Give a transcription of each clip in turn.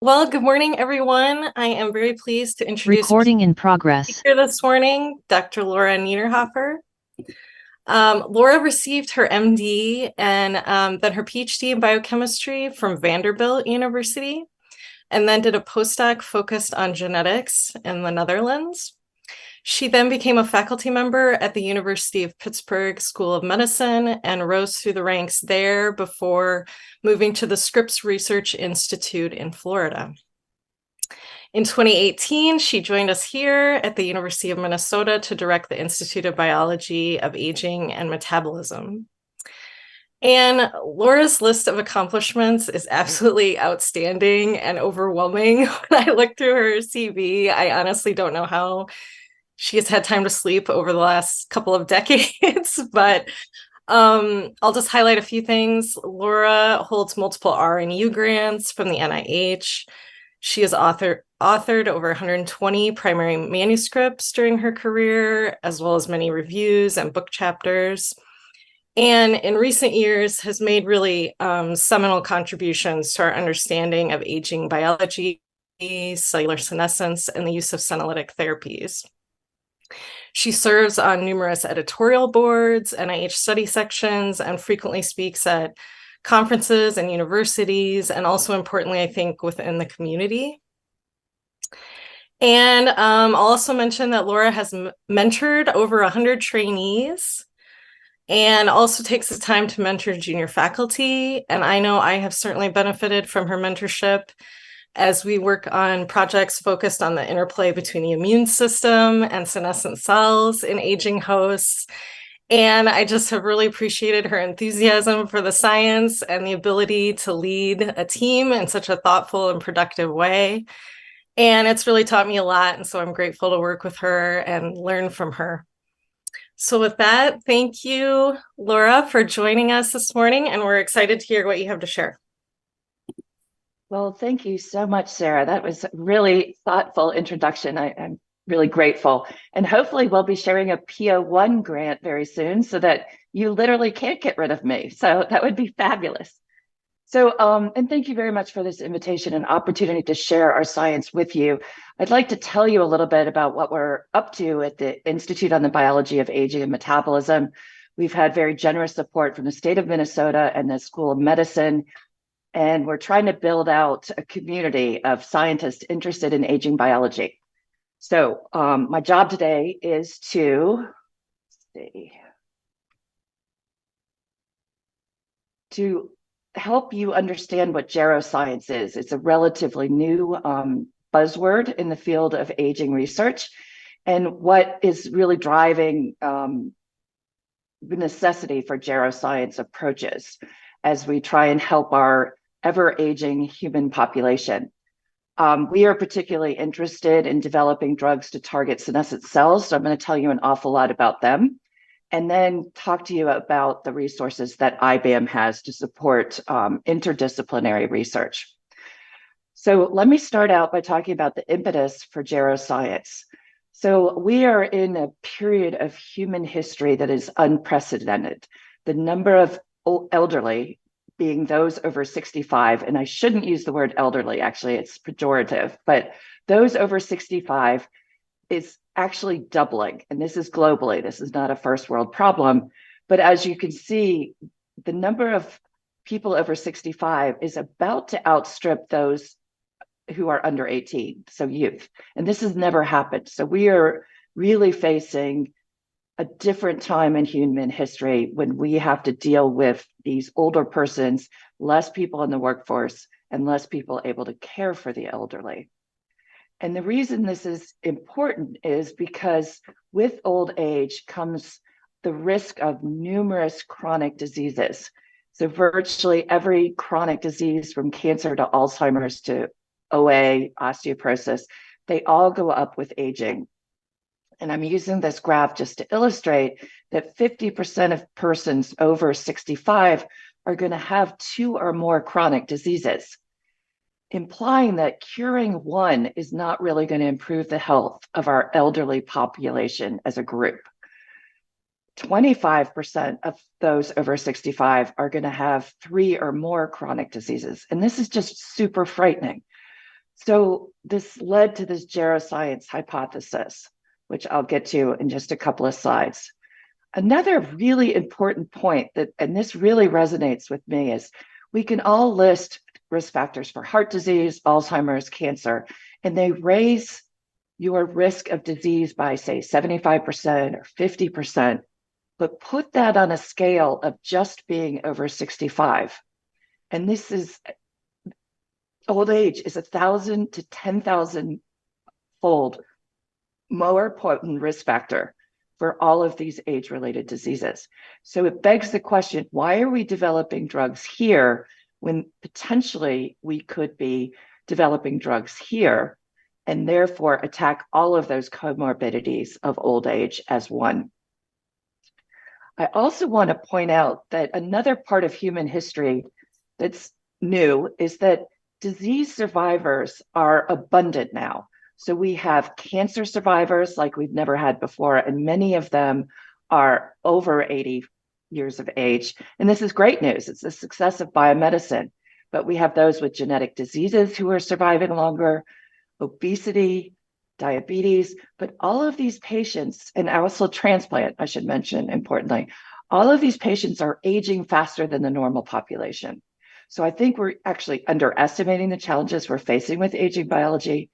Well, good morning, everyone. I am very pleased to introduce our Recording in progress. speaker this morning, Dr. Laura Niedernhofer. Laura received her MD and then her PhD in biochemistry from Vanderbilt University, and then did a postdoc focused on genetics in the Netherlands. She then became a faculty member at the University of Pittsburgh School of Medicine and rose through the ranks there before moving to the Scripps Research Institute in Florida. In 2018, she joined us here at the University of Minnesota to direct the Institute of Biology of Aging and Metabolism. And Laura's list of accomplishments is absolutely outstanding and overwhelming. When I look through her CV, I honestly don't know how she has had time to sleep over the last couple of decades, but I'll just highlight a few things. Laura holds multiple R and U grants from the NIH. She has authored over 120 primary manuscripts during her career, as well as many reviews and book chapters. And in recent years has made really seminal contributions to our understanding of aging biology, cellular senescence, and the use of senolytic therapies. She serves on numerous editorial boards, NIH study sections, and frequently speaks at conferences and universities, and also importantly, I think, within the community. And I'll also mention that Laura has mentored over 100 trainees and also takes the time to mentor junior faculty. And I know I have certainly benefited from her mentorship as we work on projects focused on the interplay between the immune system and senescent cells in aging hosts. And I just have really appreciated her enthusiasm for the science and the ability to lead a team in such a thoughtful and productive way. And it's really taught me a lot. And so I'm grateful to work with her and learn from her. So with that, thank you, Laura, for joining us this morning. And we're excited to hear what you have to share. Well, thank you so much, Sarah. That was a really thoughtful introduction. I'm really grateful. And hopefully we'll be sharing a PO1 grant very soon so that you literally can't get rid of me. So that would be fabulous. So, and thank you very much for this invitation and opportunity to share our science with you. I'd like to tell you a little bit about what we're up to at the Institute on the Biology of Aging and Metabolism. We've had very generous support from the state of Minnesota and the School of Medicine. And we're trying to build out a community of scientists interested in aging biology. So my job today is to help you understand what geroscience is. It's a relatively new buzzword in the field of aging research, and what is really driving the necessity for geroscience approaches as we try and help our ever-aging human population. We are particularly interested in developing drugs to target senescent cells, so I'm going to tell you an awful lot about them, and then talk to you about the resources that IBAM has to support interdisciplinary research. So let me start out by talking about the impetus for geroscience. So we are in a period of human history that is unprecedented. The number of elderly, being those over 65, and I shouldn't use the word elderly, actually, it's pejorative, but those over 65 is actually doubling. And this is globally, this is not a first world problem. But as you can see, the number of people over 65 is about to outstrip those who are under 18, so youth. And this has never happened. So we are really facing a different time in human history when we have to deal with these older persons, less people in the workforce, and less people able to care for the elderly. And the reason this is important is because with old age comes the risk of numerous chronic diseases. So virtually every chronic disease, from cancer to Alzheimer's to OA, osteoporosis, they all go up with aging. And I'm using this graph just to illustrate that 50% of persons over 65 are going to have 2 or more chronic diseases, implying that curing one is not really going to improve the health of our elderly population as a group. 25% of those over 65 are going to have 3 or more chronic diseases. And this is just super frightening. So this led to this geroscience hypothesis, which I'll get to in just a couple of slides. Another really important point that, and this really resonates with me, is we can all list risk factors for heart disease, Alzheimer's, cancer, and they raise your risk of disease by, say, 75% or 50%, but put that on a scale of just being over 65. And this is, old age is 1,000 to 10,000 fold more potent risk factor for all of these age-related diseases. So it begs the question, why are we developing drugs here when potentially we could be developing drugs here and therefore attack all of those comorbidities of old age as one? I also want to point out that another part of human history that's new is that disease survivors are abundant now. So we have cancer survivors like we've never had before, and many of them are over 80 years of age. And this is great news. It's the success of biomedicine. But we have those with genetic diseases who are surviving longer, obesity, diabetes, but all of these patients, and also transplant, I should mention importantly, all of these patients are aging faster than the normal population. So I think we're actually underestimating the challenges we're facing with aging biology,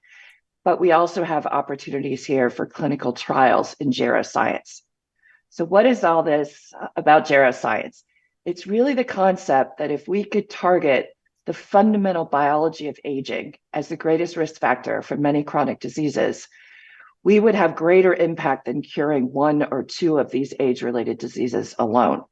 but we also have opportunities here for clinical trials in geroscience. So what is all this about geroscience? It's really the concept that if we could target the fundamental biology of aging as the greatest risk factor for many chronic diseases, we would have greater impact than curing one or two of these age-related diseases alone.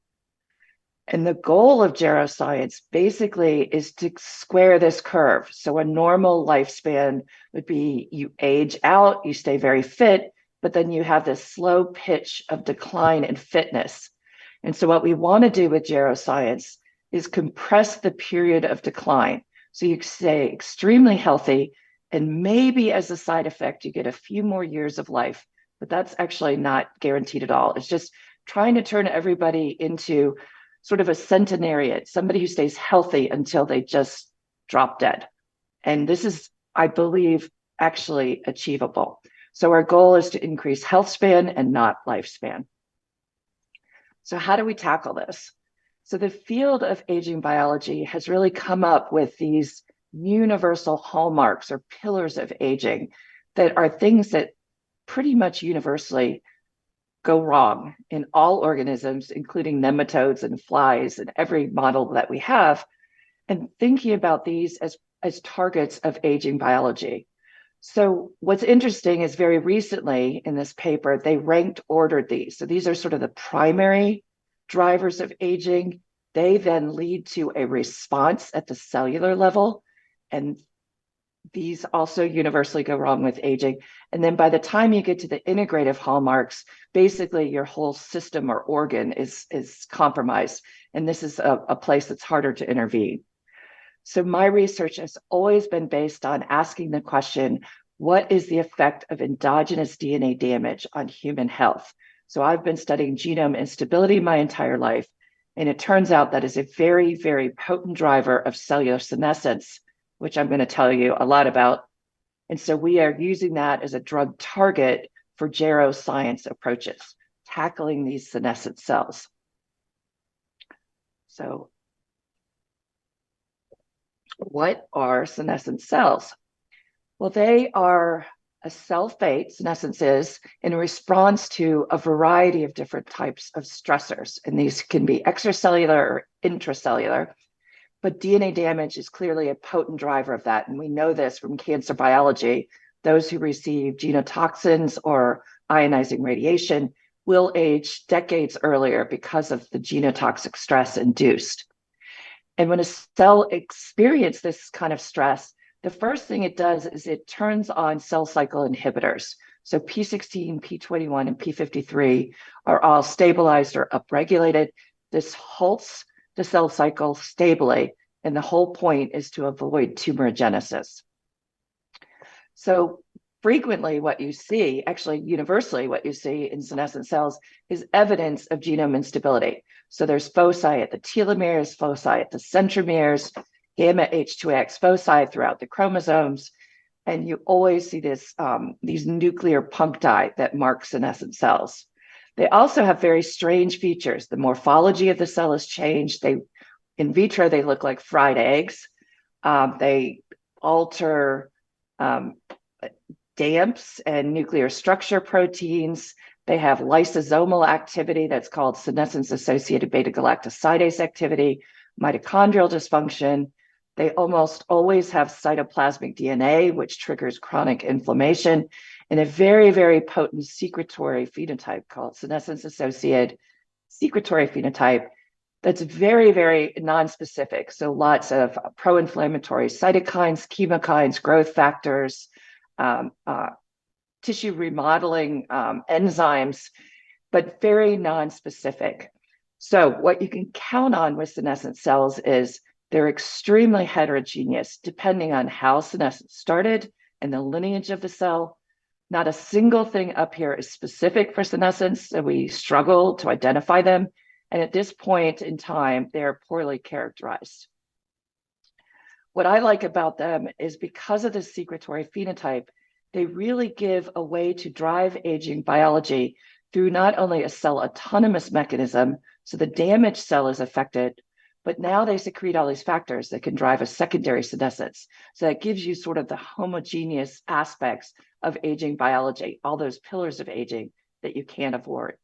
And the goal of geroscience basically is to square this curve. So a normal lifespan would be you age out, you stay very fit, but then you have this slow pitch of decline in fitness. And so what we want to do with geroscience is compress the period of decline. So you stay extremely healthy, and maybe as a side effect, you get a few more years of life, but that's actually not guaranteed at all. It's just trying to turn everybody into sort of a centenarian, somebody who stays healthy until they just drop dead. And this is, I believe, actually achievable. So our goal is to increase health span and not lifespan. So how do we tackle this? So the field of aging biology has really come up with these universal hallmarks or pillars of aging that are things that pretty much universally go wrong in all organisms, including nematodes and flies and every model that we have, and thinking about these as targets of aging biology. So what's interesting is very recently in this paper, they ranked ordered these. So these are sort of the primary drivers of aging. They then lead to a response at the cellular level, and these also universally go wrong with aging. And then by the time you get to the integrative hallmarks, basically your whole system or organ is compromised. And this is a place that's harder to intervene. So my research has always been based on asking the question, what is the effect of endogenous DNA damage on human health? So I've been studying genome instability my entire life. And it turns out that is a very, very potent driver of cellular senescence, which I'm going to tell you a lot about. And so we are using that as a drug target for geroscience approaches, tackling these senescent cells. So what are senescent cells? Well, they are a cell fate, senescence is, in response to a variety of different types of stressors. And these can be extracellular or intracellular. But DNA damage is clearly a potent driver of that. And we know this from cancer biology. Those who receive genotoxins or ionizing radiation will age decades earlier because of the genotoxic stress induced. And when a cell experiences this kind of stress, the first thing it does is it turns on cell cycle inhibitors. So P16, P21, and P53 are all stabilized or upregulated. This halts the cell cycle stably, and the whole point is to avoid tumorigenesis. So frequently what you see, actually universally what you see in senescent cells is evidence of genome instability. So there's foci at the telomeres, foci at the centromeres, gamma H2AX foci throughout the chromosomes. And you always see this, these nuclear puncti that mark senescent cells. They also have very strange features. The morphology of the cell has changed. In vitro, they look like fried eggs. They alter DAMPs and nuclear structure proteins. They have lysosomal activity that's called senescence-associated beta-galactosidase activity, mitochondrial dysfunction. They almost always have cytoplasmic DNA, which triggers chronic inflammation, and a very, very potent secretory phenotype called senescence-associated secretory phenotype that's very, very nonspecific. So lots of pro-inflammatory cytokines, chemokines, growth factors, tissue remodeling enzymes, but very nonspecific. So what you can count on with senescent cells is they're extremely heterogeneous, depending on how senescence started and the lineage of the cell. Not a single thing up here is specific for senescence, so we struggle to identify them. And at this point in time, they're poorly characterized. What I like about them is because of the secretory phenotype, they really give a way to drive aging biology through not only a cell autonomous mechanism, so the damaged cell is affected, but now they secrete all these factors that can drive a secondary senescence. So that gives you sort of the homogeneous aspects of aging biology, all those pillars of aging that you can't avoid.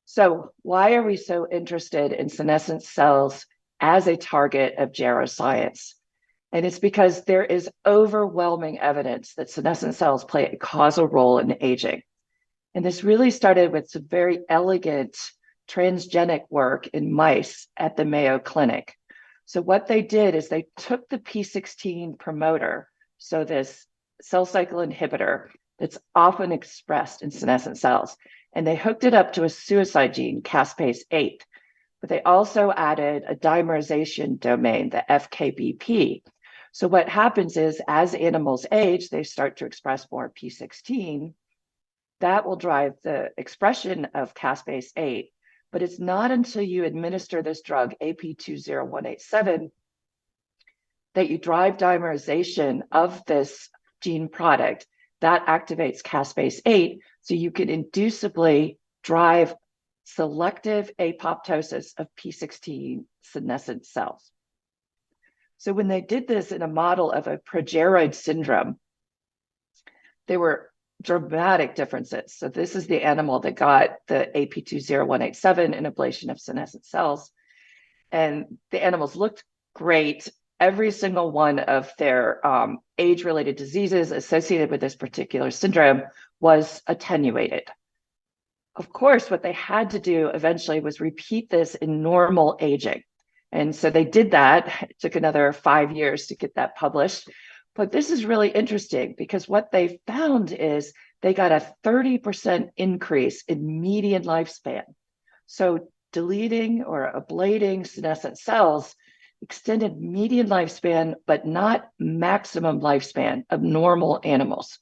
So why are we so interested in senescent cells as a target of geroscience? And it's because there is overwhelming evidence that senescent cells play a causal role in aging. And this really started with some very elegant transgenic work in mice at the Mayo Clinic. So what they did is they took the P16 promoter, so this cell cycle inhibitor that's often expressed in senescent cells, and they hooked it up to a suicide gene, caspase-8. But they also added a dimerization domain, the FKBP. So what happens is as animals age, they start to express more P16. That will drive the expression of caspase-8. But it's not until you administer this drug, AP20187, that you drive dimerization of this gene product that activates caspase-8, so you can inducibly drive selective apoptosis of P16 senescent cells. So when they did this in a model of a progeroid syndrome, there were dramatic differences. So this is the animal that got the AP20187, an ablation of senescent cells. And the animals looked great. Every single one of their age-related diseases associated with this particular syndrome was attenuated. Of course, what they had to do eventually was repeat this in normal aging. And so they did that. It took another 5 years to get that published. But this is really interesting because what they found is they got a 30% increase in median lifespan. So deleting or ablating senescent cells extended median lifespan, but not maximum lifespan of normal animals.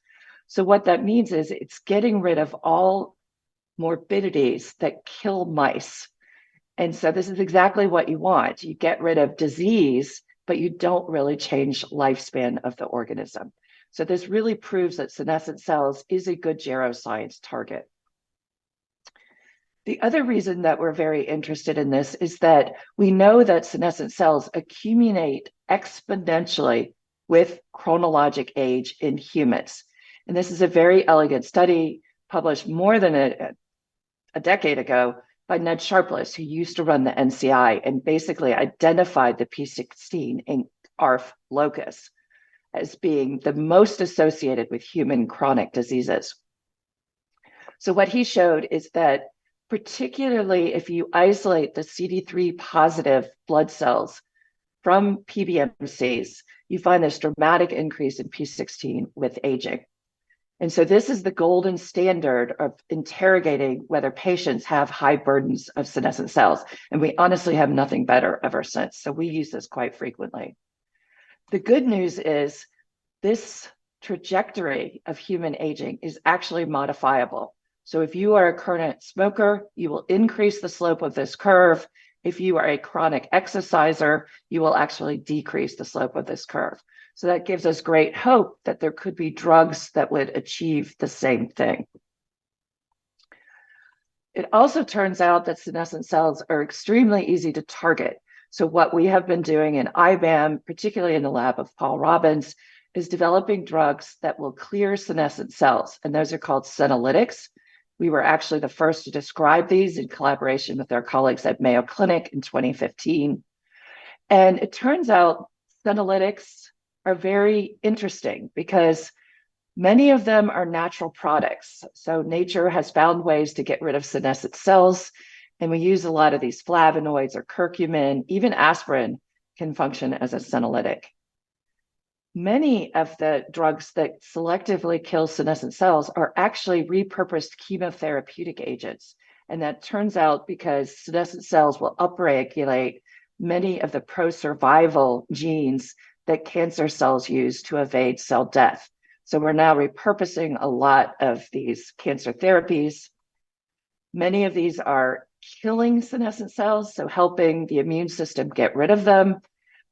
So what that means is it's getting rid of all morbidities that kill mice. And so this is exactly what you want. You get rid of disease, but you don't really change lifespan of the organism. So this really proves that senescent cells is a good geroscience target. The other reason that we're very interested in this is that we know that senescent cells accumulate exponentially with chronologic age in humans. And this is a very elegant study published more than a decade ago by Ned Sharpless, who used to run the NCI and basically identified the P16 in ARF locus as being the most associated with human chronic diseases. So what he showed is that particularly if you isolate the CD3 positive blood cells from PBMCs, you find this dramatic increase in P16 with aging. And so this is the golden standard of interrogating whether patients have high burdens of senescent cells. And we honestly have nothing better ever since. So we use this quite frequently. The good news is this trajectory of human aging is actually modifiable. So if you are a current smoker, you will increase the slope of this curve. If you are a chronic exerciser, you will actually decrease the slope of this curve. So that gives us great hope that there could be drugs that would achieve the same thing. It also turns out that senescent cells are extremely easy to target. So what we have been doing in IBAM, particularly in the lab of Paul Robbins, is developing drugs that will clear senescent cells, and those are called Senolytics. We were actually the first to describe these in collaboration with our colleagues at Mayo Clinic in 2015. And it turns out Senolytics are very interesting because many of them are natural products. So nature has found ways to get rid of senescent cells, and we use a lot of these flavonoids or curcumin. Even aspirin can function as a senolytic. Many of the drugs that selectively kill senescent cells are actually repurposed chemotherapeutic agents. And that turns out because senescent cells will upregulate many of the pro-survival genes that cancer cells use to evade cell death. So we're now repurposing a lot of these cancer therapies. Many of these are killing senescent cells, so helping the immune system get rid of them.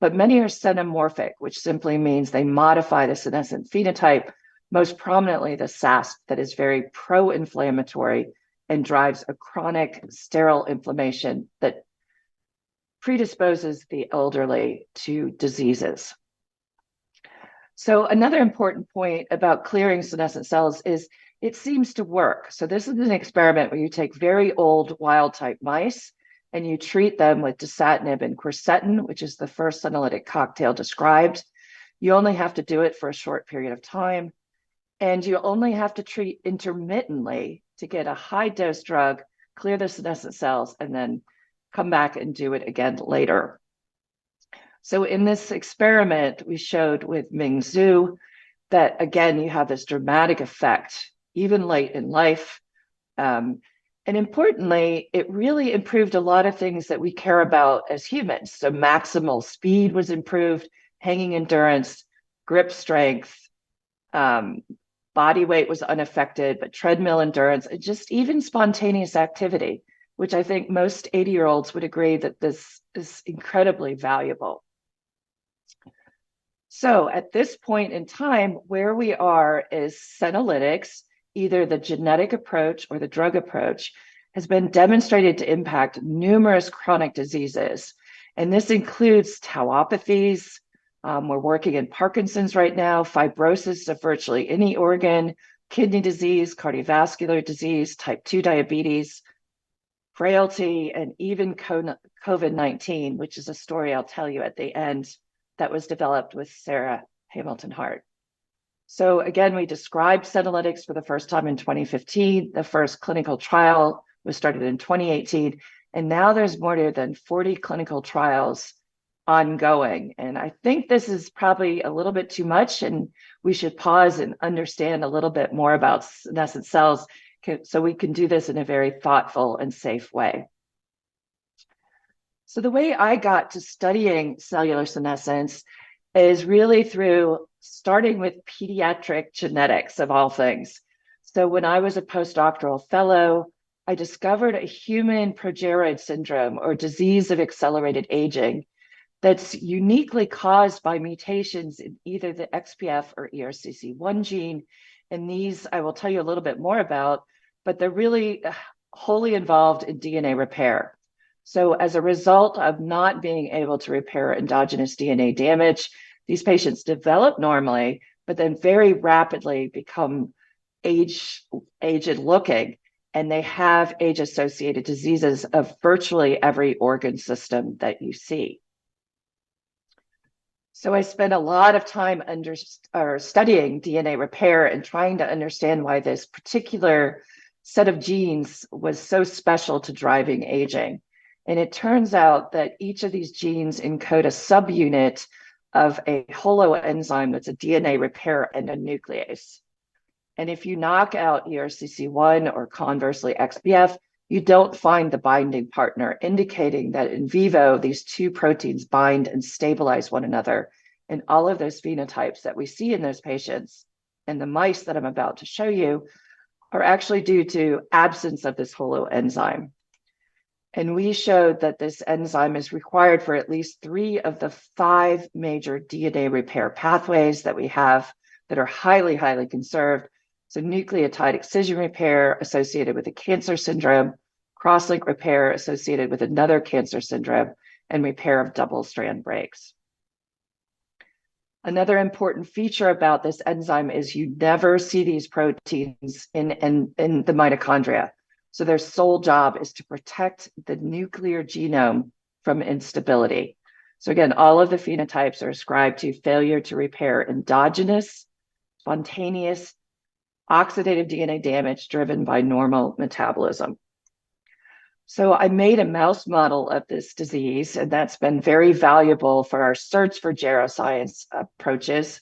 But many are xenomorphic, which simply means they modify the senescent phenotype, most prominently the SASP that is very pro-inflammatory and drives a chronic sterile inflammation that predisposes the elderly to diseases. So another important point about clearing senescent cells is it seems to work. So this is an experiment where you take very old wild-type mice and you treat them with dasatinib and quercetin, which is the first senolytic cocktail described. You only have to do it for a short period of time, and you only have to treat intermittently to get a high-dose drug, clear the senescent cells, and then come back and do it again later. So in this experiment, we showed with Ming Zhu that, again, you have this dramatic effect, even late in life. And importantly, it really improved a lot of things that we care about as humans. So maximal speed was improved, hanging endurance, grip strength, body weight was unaffected, but treadmill endurance, and just even spontaneous activity, which I think most 80-year-olds would agree that this is incredibly valuable. So at this point in time, where we are is senolytics, either the genetic approach or the drug approach, has been demonstrated to impact numerous chronic diseases. And this includes tauopathies. We're working in Parkinson's right now, fibrosis of virtually any organ, kidney disease, cardiovascular disease, type 2 diabetes, frailty, and even COVID-19, which is a story I'll tell you at the end, that was developed with Sara Hart. So again, we described senolytics for the first time in 2015. The first clinical trial was started in 2018. And now there's more than 40 clinical trials ongoing. And I think this is probably a little bit too much, and we should pause and understand a little bit more about senescent cells so we can do this in a very thoughtful and safe way. So the way I got to studying cellular senescence is really through starting with pediatric genetics of all things. So when I was a postdoctoral fellow, I discovered a human progeroid syndrome, or disease of accelerated aging, that's uniquely caused by mutations in either the XPF or ERCC1 gene. And these I will tell you a little bit more about, but they're really wholly involved in DNA repair. So as a result of not being able to repair endogenous DNA damage, these patients develop normally, but then very rapidly become aged looking, and they have age-associated diseases of virtually every organ system that you see. So I spent a lot of time studying DNA repair and trying to understand why this particular set of genes was so special to driving aging. And it turns out that each of these genes encode a subunit of a holoenzyme that's a DNA repair endonuclease. And if you knock out ERCC1 or conversely XPF, you don't find the binding partner, indicating that in vivo, these two proteins bind and stabilize one another. And all of those phenotypes that we see in those patients and the mice that I'm about to show you are actually due to absence of this holoenzyme. And we showed that this enzyme is required for at least 3 of the 5 major DNA repair pathways that we have that are highly, highly conserved. So nucleotide excision repair associated with a cancer syndrome, cross-link repair associated with another cancer syndrome, and repair of double-strand breaks. Another important feature about this enzyme is you never see these proteins in the mitochondria. So their sole job is to protect the nuclear genome from instability. So again, all of the phenotypes are ascribed to failure to repair endogenous, spontaneous, oxidative DNA damage driven by normal metabolism. So I made a mouse model of this disease, and that's been very valuable for our search for geroscience approaches.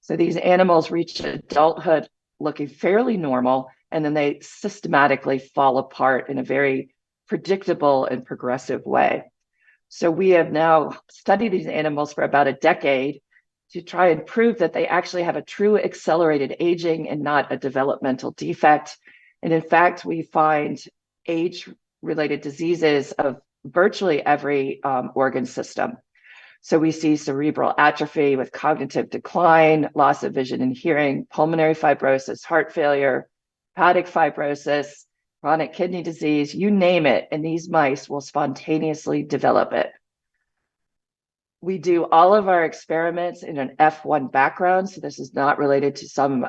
So these animals reach adulthood looking fairly normal, and then they systematically fall apart in a very predictable and progressive way. So we have now studied these animals for about a decade to try and prove that they actually have a true accelerated aging and not a developmental defect. And in fact, we find age-related diseases of virtually every organ system. So we see cerebral atrophy with cognitive decline, loss of vision and hearing, pulmonary fibrosis, heart failure, hepatic fibrosis, chronic kidney disease, you name it, and these mice will spontaneously develop it. We do all of our experiments in an F1 background, so this is not related to some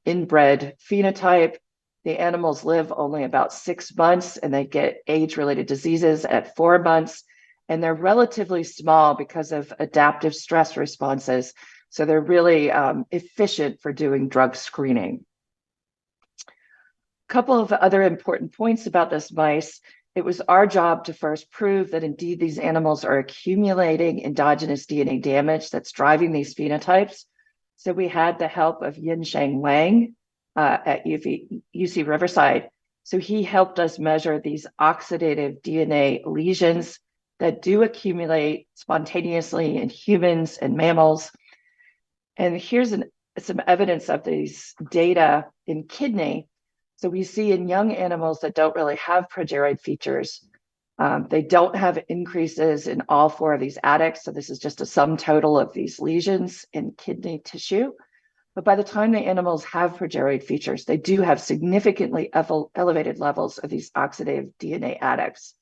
inbred phenotype. The animals live only about 6 months, and they get age-related diseases at 4 months. And they're relatively small because of adaptive stress responses. So they're really efficient for doing drug screening. A couple of other important points about this mice. It was our job to first prove that indeed these animals are accumulating endogenous DNA damage that's driving these phenotypes. So we had the help of Yin-Sheng Wang at UC Riverside. So he helped us measure these oxidative DNA lesions that do accumulate spontaneously in humans and mammals. And here's some evidence of these data in kidney. So we see in young animals that don't really have progeroid features, they don't have increases in all 4 of these adducts. So this is just a sum total of these lesions in kidney tissue. But by the time the animals have progeroid features, they do have significantly elevated levels of these oxidative DNA adducts.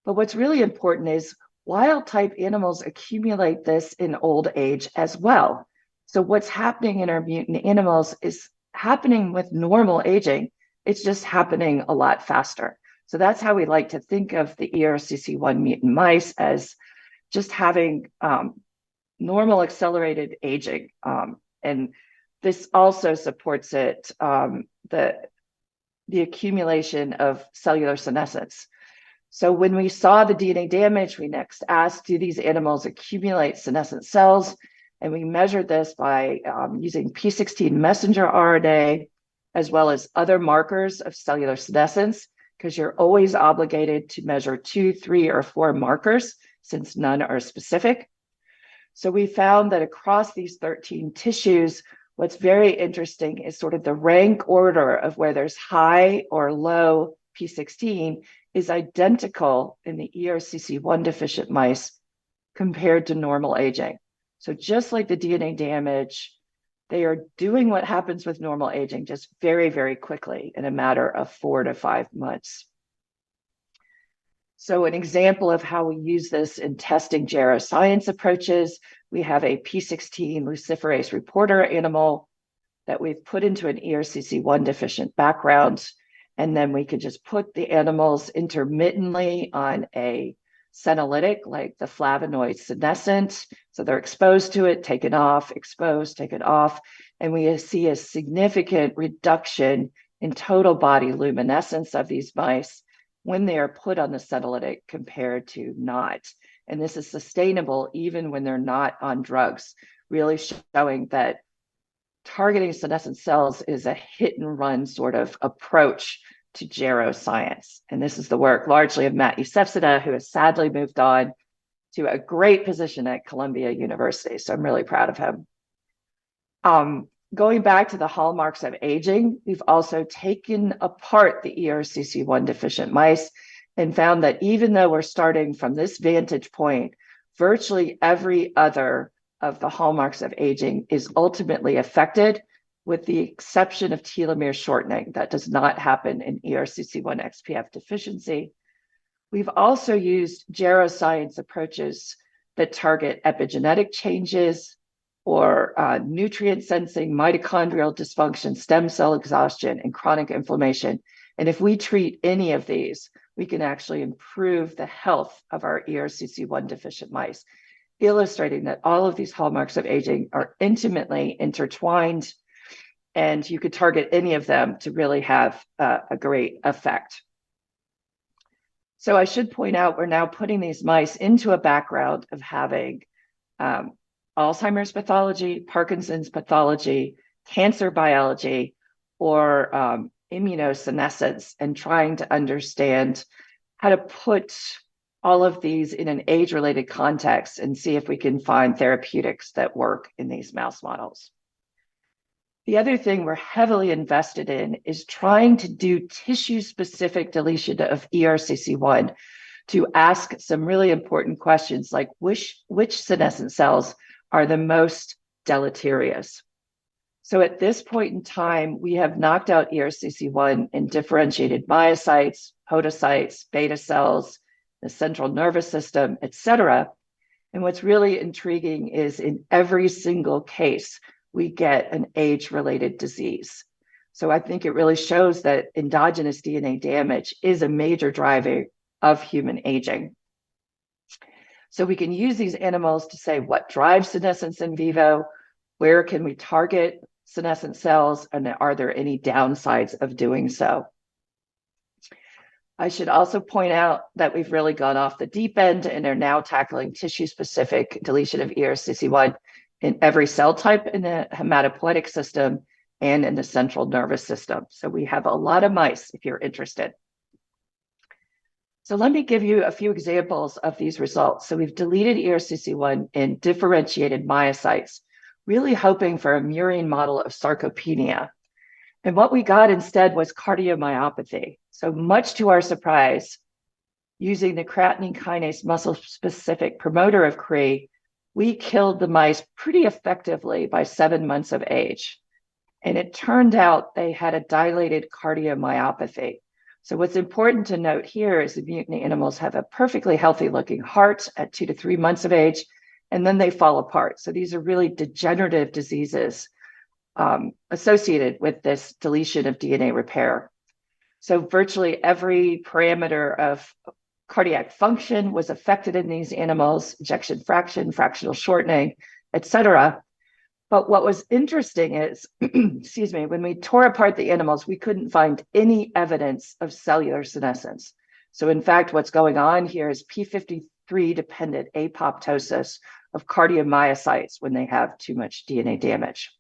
But what's really important is wild type animals accumulate this in old age as well. So what's happening in our mutant animals is happening with normal aging. It's just happening a lot faster. So that's how we like to think of the ERCC1 mutant mice, as just having normal accelerated aging. And this also supports it, the accumulation of cellular senescence. So when we saw the DNA damage, we next asked, do these animals accumulate senescent cells? And we measured this by using P16 messenger RNA, as well as other markers of cellular senescence, because you're always obligated to measure 2, 3, or 4 markers, since none are specific. So we found that across these 13 tissues, what's very interesting is sort of the rank order of where there's high or low P16 is identical in the ERCC1 deficient mice compared to normal aging. So just like the DNA damage, they are doing what happens with normal aging just very, very quickly in a matter of 4 to 5 months. So an example of how we use this in testing geroscience approaches, we have a P16 luciferase reporter animal that we've put into an ERCC1 deficient background. And then we can just put the animals intermittently on a senolytic, like the flavonoid senescent. So they're exposed to it, taken off, exposed, taken off. And we see a significant reduction in total body luminescence of these mice when they are put on the senolytic compared to not. And this is sustainable even when they're not on drugs, really showing that targeting senescent cells is a hit and run sort of approach to geroscience. And this is the work largely of Matt Yusefzadeh, who has sadly moved on to a great position at Columbia University. So I'm really proud of him. Going back to the hallmarks of aging, we've also taken apart the ERCC1 deficient mice and found that even though we're starting from this vantage point, virtually every other of the hallmarks of aging is ultimately affected, with the exception of telomere shortening. That does not happen in ERCC1 XPF deficiency. We've also used geroscience approaches that target epigenetic changes or nutrient sensing, mitochondrial dysfunction, stem cell exhaustion, and chronic inflammation. And if we treat any of these, we can actually improve the health of our ERCC1 deficient mice, illustrating that all of these hallmarks of aging are intimately intertwined, and you could target any of them to really have a great effect. So I should point out, we're now putting these mice into a background of having Alzheimer's pathology, Parkinson's pathology, cancer biology, or immunosenescence, and trying to understand how to put all of these in an age-related context and see if we can find therapeutics that work in these mouse models. The other thing we're heavily invested in is trying to do tissue-specific deletion of ERCC1 to ask some really important questions like which senescent cells are the most deleterious. So at this point in time, we have knocked out ERCC1 in differentiated myocytes, podocytes, beta cells, the central nervous system, et cetera. And what's really intriguing is in every single case, we get an age-related disease. So I think it really shows that endogenous DNA damage is a major driver of human aging. So we can use these animals to say what drives senescence in vivo, where can we target senescent cells, and are there any downsides of doing so? I should also point out that we've really gone off the deep end and are now tackling tissue-specific deletion of ERCC1 in every cell type in the hematopoietic system and in the central nervous system. So we have a lot of mice if you're interested. So let me give you a few examples of these results. So we've deleted ERCC1 in differentiated myocytes, really hoping for a murine model of sarcopenia. And what we got instead was cardiomyopathy. So much to our surprise, using the creatine kinase muscle-specific promoter of CRE, we killed the mice pretty effectively by 7 months of age. And it turned out they had a dilated cardiomyopathy. So what's important to note here is the mutant animals have a perfectly healthy looking heart at 2 to 3 months of age, and then they fall apart. So these are really degenerative diseases associated with this deletion of DNA repair. So virtually every parameter of cardiac function was affected in these animals, ejection fraction, fractional shortening, et cetera. But what was interesting is, excuse me, when we tore apart the animals, we couldn't find any evidence of cellular senescence. So in fact, what's going on here is p53-dependent apoptosis of cardiomyocytes when they have too much DNA damage.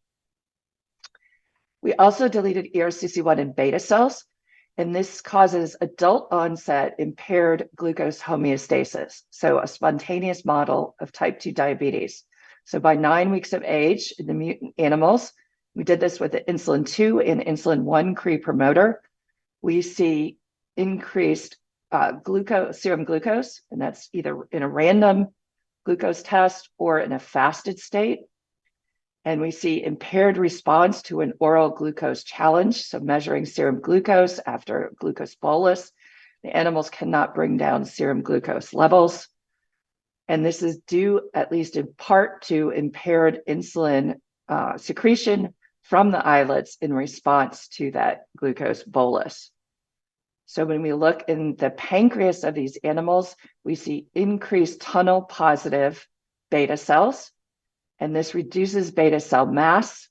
We also deleted ERCC1 in beta cells, and this causes adult onset impaired glucose homeostasis, so a spontaneous model of type 2 diabetes. So by 9 weeks of age in the mutant animals, we did this with the insulin 2 and insulin 1 CRE promoter. We see increased serum glucose, and that's either in a random glucose test or in a fasted state. And we see impaired response to an oral glucose challenge, so measuring serum glucose after glucose bolus. The animals cannot bring down serum glucose levels. And this is due, at least in part, to impaired insulin secretion from the islets in response to that glucose bolus. So when we look in the pancreas of these animals, we see increased tunnel positive beta cells, and this reduces beta cell mass,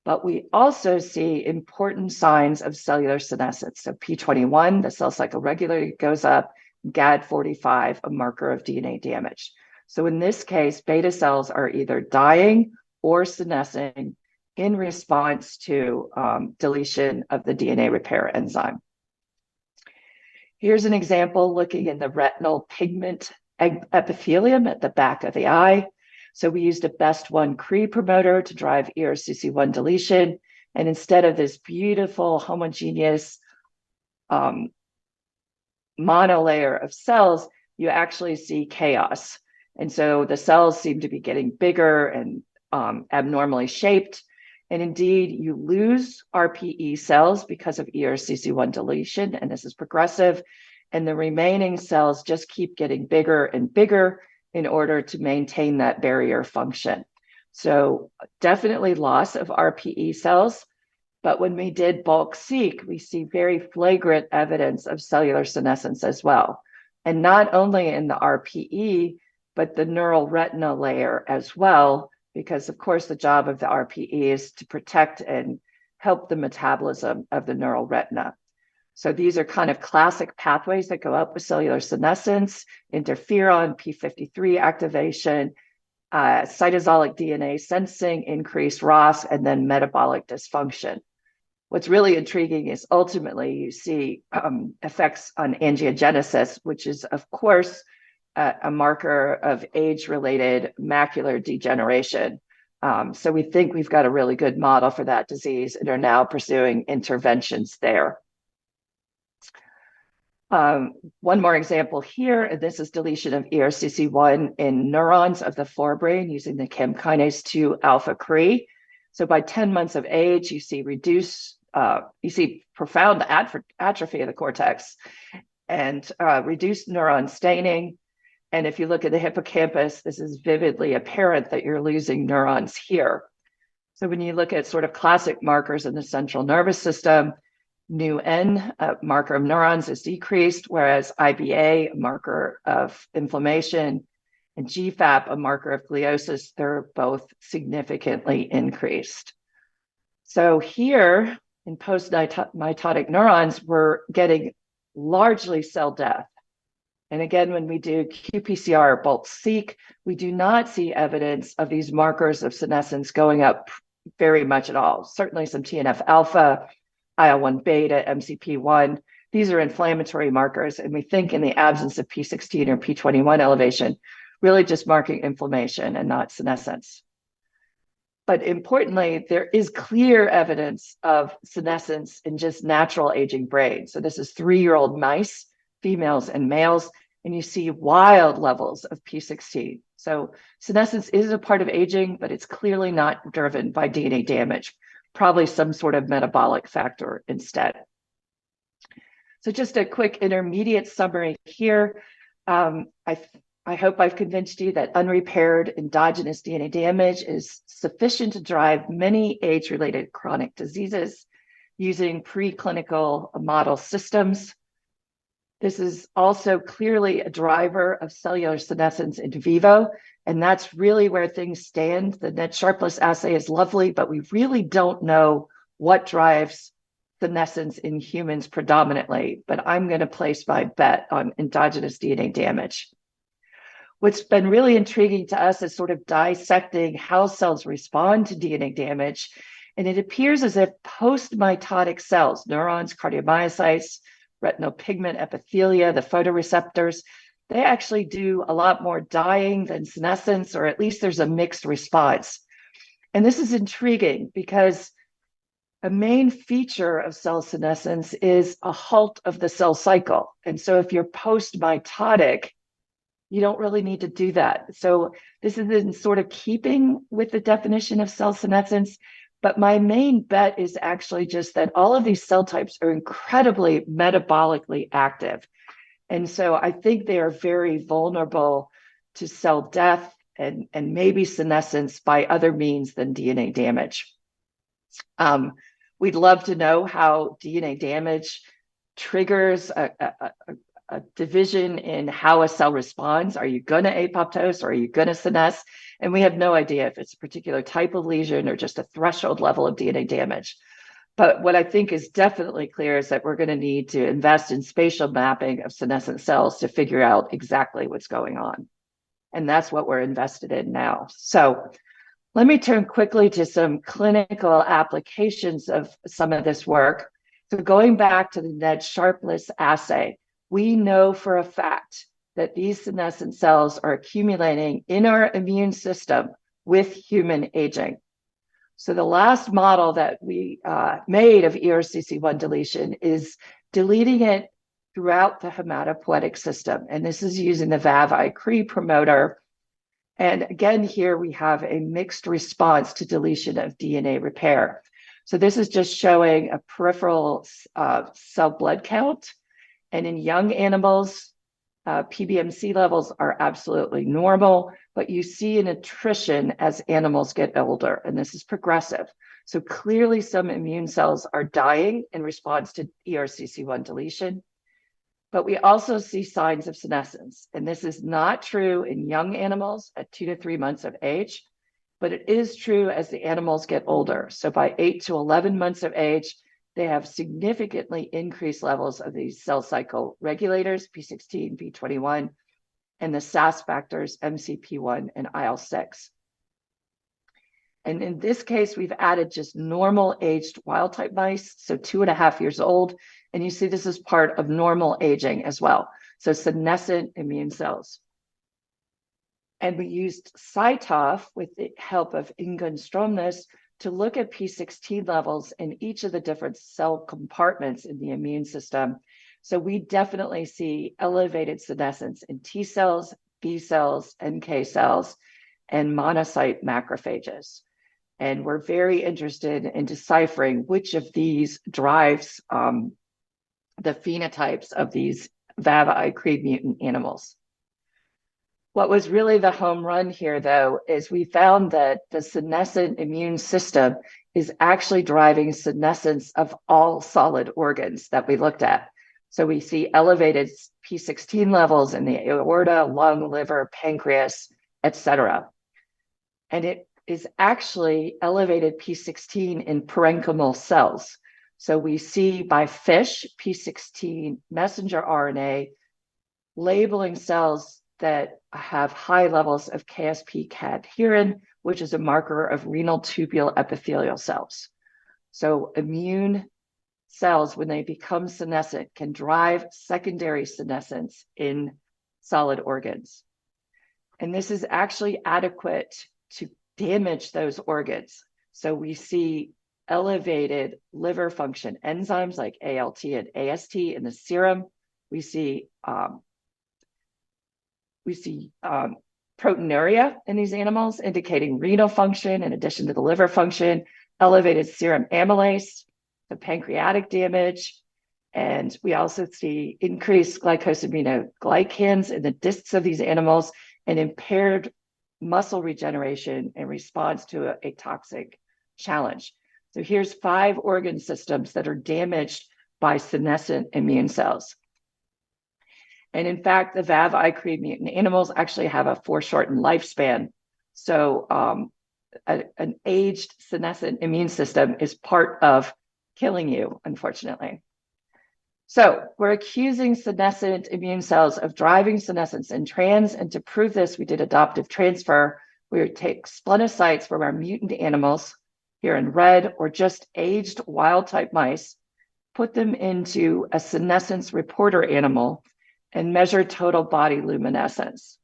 but we also see important signs of cellular senescence. So P21, the cell cycle regulator, goes up, GAD45, a marker of DNA damage. So in this case, beta cells are either dying or senescing in response to deletion of the DNA repair enzyme. Here's an example looking in the retinal pigment epithelium at the back of the eye. So we used a BEST1 CRE promoter to drive ERCC1 deletion. And instead of this beautiful homogeneous monolayer of cells, you actually see chaos. And so the cells seem to be getting bigger and abnormally shaped. And indeed, you lose RPE cells because of ERCC1 deletion, and this is progressive. And the remaining cells just keep getting bigger and bigger in order to maintain that barrier function. So definitely loss of RPE cells. But when we did bulk seek, we see very flagrant evidence of cellular senescence as well. And not only in the RPE, but the neural retina layer as well, because of course the job of the RPE is to protect and help the metabolism of the neural retina. So these are kind of classic pathways that go up with cellular senescence: interferon, P53 activation, cytosolic DNA sensing, increased ROS, and then metabolic dysfunction. What's really intriguing is ultimately you see effects on angiogenesis, which is, of course, a marker of age-related macular degeneration. So we think we've got a really good model for that disease and are now pursuing interventions there. One more example here, and this is deletion of ERCC1 in neurons of the forebrain using the CAM kinase 2 alpha Cre. So by 10 months of age, you see profound atrophy of the cortex and reduced neuron staining. And if you look at the hippocampus, this is vividly apparent that you're losing neurons here. So when you look at sort of classic markers in the central nervous system, NuN, a marker of neurons, is decreased, whereas IBA, a marker of inflammation, and GFAP, a marker of gliosis, they're both significantly increased. So here in post-mitotic neurons, we're getting largely cell death. And again, when we do qPCR or bulk seek, we do not see evidence of these markers of senescence going up very much at all. Certainly some TNF alpha, IL-1 beta, MCP1. These are inflammatory markers, and we think in the absence of P16 or P21 elevation, really just marking inflammation and not senescence. But importantly, there is clear evidence of senescence in just natural aging brain. So this is 3-year-old mice, females and males, and you see wild levels of P16. So senescence is a part of aging, but it's clearly not driven by DNA damage, probably some sort of metabolic factor instead. So just a quick intermediate summary here. I hope I've convinced you that unrepaired endogenous DNA damage is sufficient to drive many age-related chronic diseases using preclinical model systems. This is also clearly a driver of cellular senescence in vivo, and that's really where things stand. The net sharpless assay is lovely, but we really don't know what drives senescence in humans predominantly, but I'm going to place my bet on endogenous DNA damage. What's been really intriguing to us is sort of dissecting how cells respond to DNA damage, and it appears as if post-mitotic cells, neurons, cardiomyocytes, retinal pigment epithelia, the photoreceptors, they actually do a lot more dying than senescence, or at least there's a mixed response. And this is intriguing because a main feature of cell senescence is a halt of the cell cycle. And so if you're post-mitotic, you don't really need to do that. So this is in sort of keeping with the definition of cell senescence. But my main bet is actually just that all of these cell types are incredibly metabolically active. And so I think they are very vulnerable to cell death and maybe senescence by other means than DNA damage. We'd love to know how DNA damage triggers a division in how a cell responds. Are you going to apoptose or are you going to senesce? And we have no idea if it's a particular type of lesion or just a threshold level of DNA damage. But what I think is definitely clear is that we're going to need to invest in spatial mapping of senescent cells to figure out exactly what's going on. And that's what we're invested in now. So let me turn quickly to some clinical applications of some of this work. So going back to the Ned Sharpless assay, we know for a fact that these senescent cells are accumulating in our immune system with human aging. So the last model that we made of ERCC1 deletion is deleting it throughout the hematopoietic system. And this is using the VAV-ICRE promoter. And again, here we have a mixed response to deletion of DNA repair. So this is just showing a peripheral cell blood count. And in young animals, PBMC levels are absolutely normal, but you see an attrition as animals get older, and this is progressive. So clearly some immune cells are dying in response to ERCC1 deletion, but we also see signs of senescence. And this is not true in young animals at 2 to 3 months of age, but it is true as the animals get older. So by 8 to 11 months of age, they have significantly increased levels of these cell cycle regulators, P16, P21, and the SAS factors, MCP1 and IL-6. And in this case, we've added just normal aged wild type mice, so 2.5 years old. And you see this is part of normal aging as well. So senescent immune cells. And we used CyTOF with the help of Ingun Stromness to look at P16 levels in each of the different cell compartments in the immune system. So we definitely see elevated senescence in T cells, B cells, NK cells, and monocyte macrophages. And we're very interested in deciphering which of these drives the phenotypes of these VAV-ICRE mutant animals. What was really the home run here, though, is we found that the senescent immune system is actually driving senescence of all solid organs that we looked at. So we see elevated P16 levels in the aorta, lung, liver, pancreas, etc. And it is actually elevated P16 in parenchymal cells. So we see by FISH, P16 messenger RNA, labeling cells that have high levels of KSP cadherin, which is a marker of renal tubule epithelial cells. So immune cells, when they become senescent, can drive secondary senescence in solid organs. And this is actually adequate to damage those organs. So we see elevated liver function enzymes like ALT and AST in the serum. We see proteinuria in these animals, indicating renal function in addition to the liver function, elevated serum amylase, the pancreatic damage, and we also see increased glycosaminoglycans in the discs of these animals and impaired muscle regeneration in response to a toxic challenge. So here's 5 organ systems that are damaged by senescent immune cells. And in fact, the VAV-ICRE mutant animals actually have a foreshortened lifespan. So an aged senescent immune system is part of killing you, unfortunately. So we're accusing senescent immune cells of driving senescence in trans, and to prove this, we did adoptive transfer. We would take splenocytes from our mutant animals, here in red, or just aged wild type mice, put them into a senescence reporter animal, and measure total body luminescence.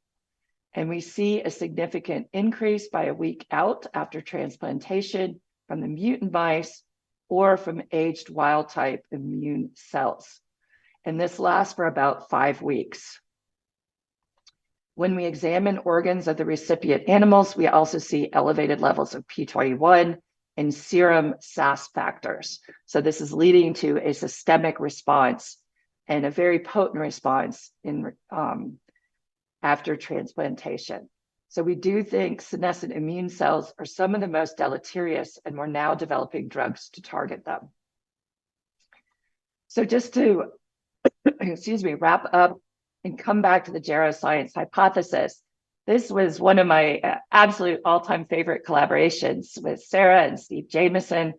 And we see a significant increase by a week out after transplantation from the mutant mice or from aged wild type immune cells. And this lasts for about 5 weeks. When we examine organs of the recipient animals, we also see elevated levels of P21 and serum SAS factors. So this is leading to a systemic response and a very potent response in after transplantation. So we do think senescent immune cells are some of the most deleterious, and we're now developing drugs to target them. So just to, wrap up and come back to the geroscience hypothesis, this was one of my absolute all-time favorite collaborations with Sara and Steve Jamieson,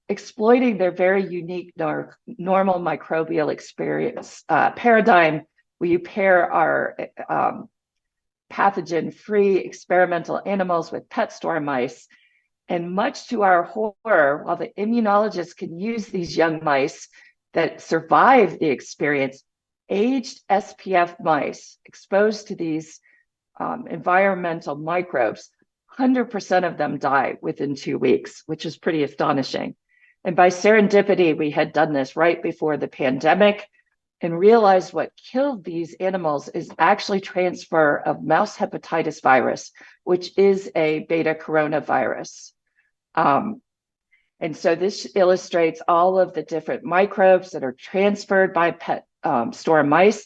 exploiting their very unique normal microbial experience paradigm, where you pair our pathogen-free experimental animals with pet store mice. And much to our horror, while the immunologists can use these young mice that survive the experience, aged SPF mice exposed to these environmental microbes, 100% of them die within 2 weeks, which is pretty astonishing. And by serendipity, we had done this right before the pandemic. and realized what killed these animals is actually transfer of mouse hepatitis virus, which is a beta coronavirus. And so this illustrates all of the different microbes that are transferred by pet store mice.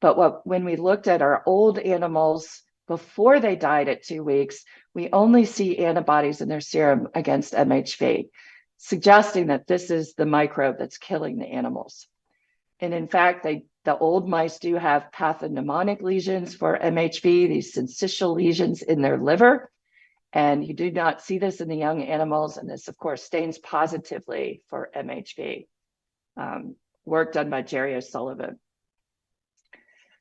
But when we looked at our old animals before they died at 2 weeks, we only see antibodies in their serum against MHV, suggesting that this is the microbe that's killing the animals. And in fact, the old mice do have pathognomonic lesions for MHV, these syncytial lesions in their liver. And you do not see this in the young animals. And this, of course, stains positively for MHV. Work done by Jerry O'Sullivan.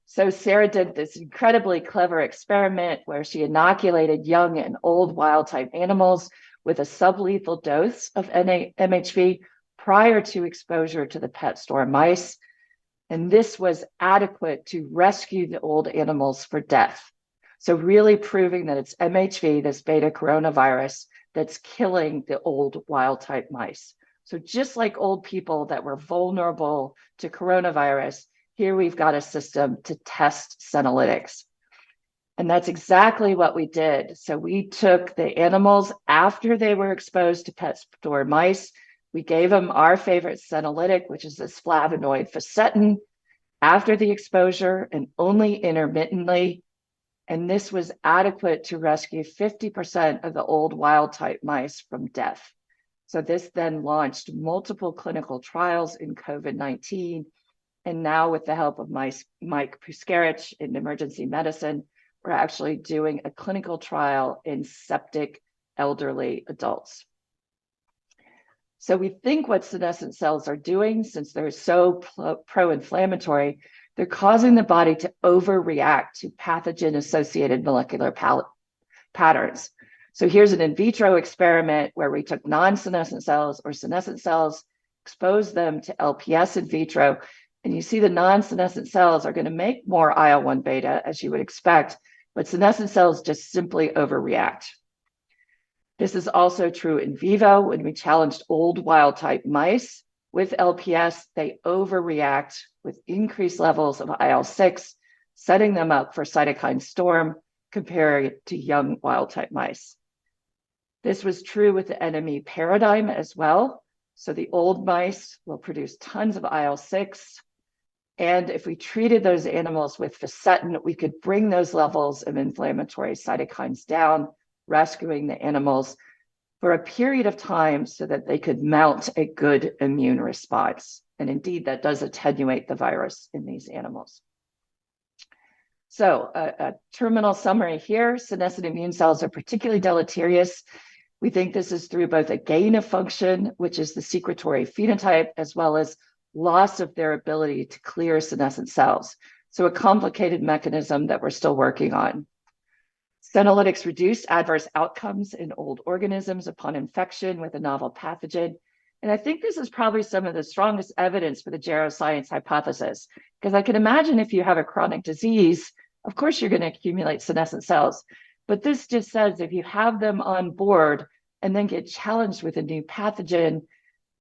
So Sara did this incredibly clever experiment where she inoculated young and old wild-type animals with a sublethal dose of MHV prior to exposure to the pet store mice. And this was adequate to rescue the old animals for death. So really proving that it's MHV, this beta coronavirus, that's killing the old wild-type mice. So just like old people that were vulnerable to coronavirus, here we've got a system to test senolytics. And that's exactly what we did. So we took the animals after they were exposed to pet store mice. We gave them our favorite senolytic, which is this flavonoid fisetin, after the exposure and only intermittently. And this was adequate to rescue 50% of the old wild-type mice from death. So this then launched multiple clinical trials in COVID-19. And now with the help of Mike Puskarich in emergency medicine, we're actually doing a clinical trial in septic elderly adults. So we think what senescent cells are doing, since they're so pro-inflammatory, they're causing the body to overreact to pathogen-associated molecular patterns. So here's an in vitro experiment where we took non-senescent cells or senescent cells, exposed them to LPS in vitro, and you see the non-senescent cells are going to make more IL-1 beta, as you would expect, but senescent cells just simply overreact. This is also true in vivo. When we challenged old wild-type mice with LPS, they overreact with increased levels of IL-6, setting them up for cytokine storm compared to young wild-type mice. This was true with the NME paradigm as well. So the old mice will produce tons of IL-6. And if we treated those animals with fisetin, we could bring those levels of inflammatory cytokines down, rescuing the animals for a period of time so that they could mount a good immune response. And indeed, that does attenuate the virus in these animals. So a terminal summary here, senescent immune cells are particularly deleterious. We think this is through both a gain of function, which is the secretory phenotype, as well as loss of their ability to clear senescent cells. So a complicated mechanism that we're still working on. Senolytics reduce adverse outcomes in old organisms upon infection with a novel pathogen. And I think this is probably some of the strongest evidence for the geroscience hypothesis, because I can imagine if you have a chronic disease, of course, you're going to accumulate senescent cells. But this just says if you have them on board and then get challenged with a new pathogen,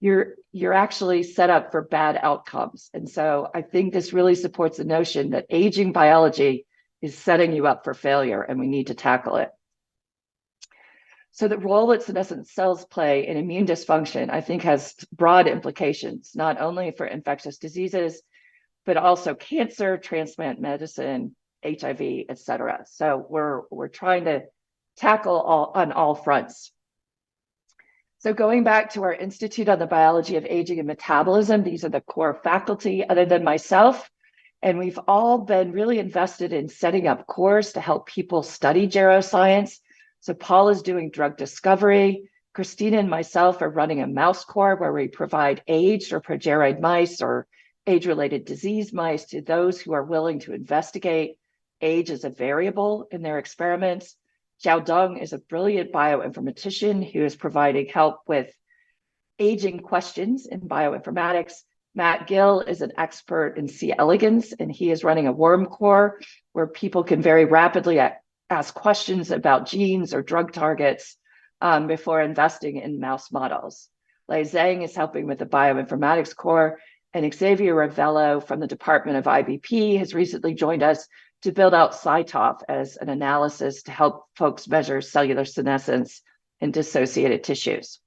you're actually set up for bad outcomes. And so I think this really supports the notion that aging biology is setting you up for failure, and we need to tackle it. So the role that senescent cells play in immune dysfunction, I think, has broad implications, not only for infectious diseases, but also cancer, transplant medicine, HIV, et cetera. So we're trying to tackle on all fronts. So going back to our Institute on the Biology of Aging and Metabolism, these are the core faculty other than myself. And we've all been really invested in setting up cores to help people study geroscience. So Paul is doing drug discovery. Christina and myself are running a mouse core where we provide aged or progeroid mice or age-related disease mice to those who are willing to investigate age as a variable in their experiments. Xiao Deng is a brilliant bioinformatician who is providing help with aging questions in bioinformatics. Matt Gill is an expert in C. elegans, and he is running a worm core where people can very rapidly ask questions about genes or drug targets before investing in mouse models. Lei Zhang is helping with the bioinformatics core, And Xavier Ravello from the Department of IBP has recently joined us to build out CyTOF as an analysis to help folks measure cellular senescence in dissociated tissues.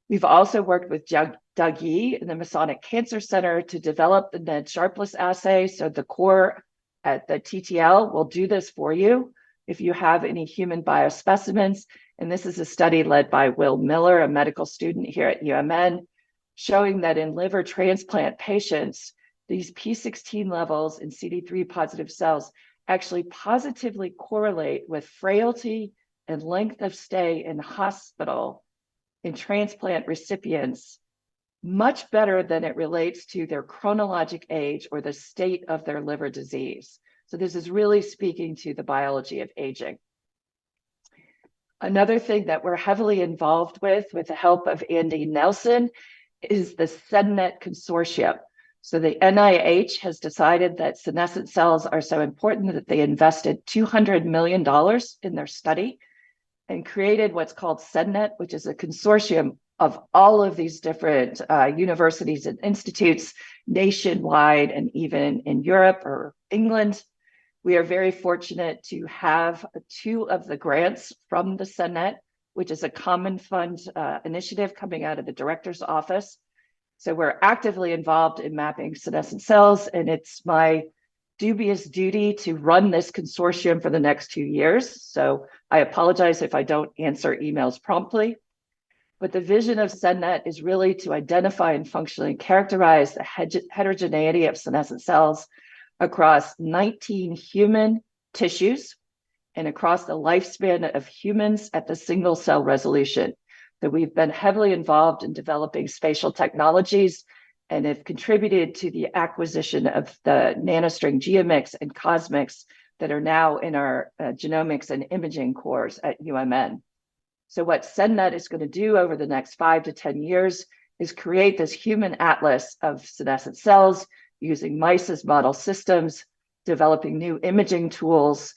We've also worked with Doug Yee in the Masonic Cancer Center to develop the Ned Sharpless assay. So the core at the TTL will do this for you if you have any human biospecimens. And this is a study led by Will Miller, a medical student here at UMN, showing that in liver transplant patients, these P16 levels in CD3 positive cells actually positively correlate with frailty and length of stay in hospital in transplant recipients much better than it relates to their chronologic age or the state of their liver disease. So this is really speaking to the biology of aging. Another thing that we're heavily involved with the help of Andy Nelson, is the SENNET consortium. So the NIH has decided that senescent cells are so important that they invested $200 million in their study and created what's called SENNET, which is a consortium of all of these different universities and institutes nationwide and even in Europe or England. We are very fortunate to have 2 of the grants from the SENNET, which is a common fund initiative coming out of the director's office. So we're actively involved in mapping senescent cells, and it's my dubious duty to run this consortium for the next 2 years. So I apologize if I don't answer emails promptly. But the vision of SENNET is really to identify and functionally characterize the heterogeneity of senescent cells across 19 human tissues and across the lifespan of humans at the single cell resolution. That we've been heavily involved in developing spatial technologies and have contributed to the acquisition of the nanostring geomics and cosmics that are now in our genomics and imaging cores at UMN. So what SENNET is going to do over the next 5 to 10 years is create this human atlas of senescent cells using mice as model systems, developing new imaging tools,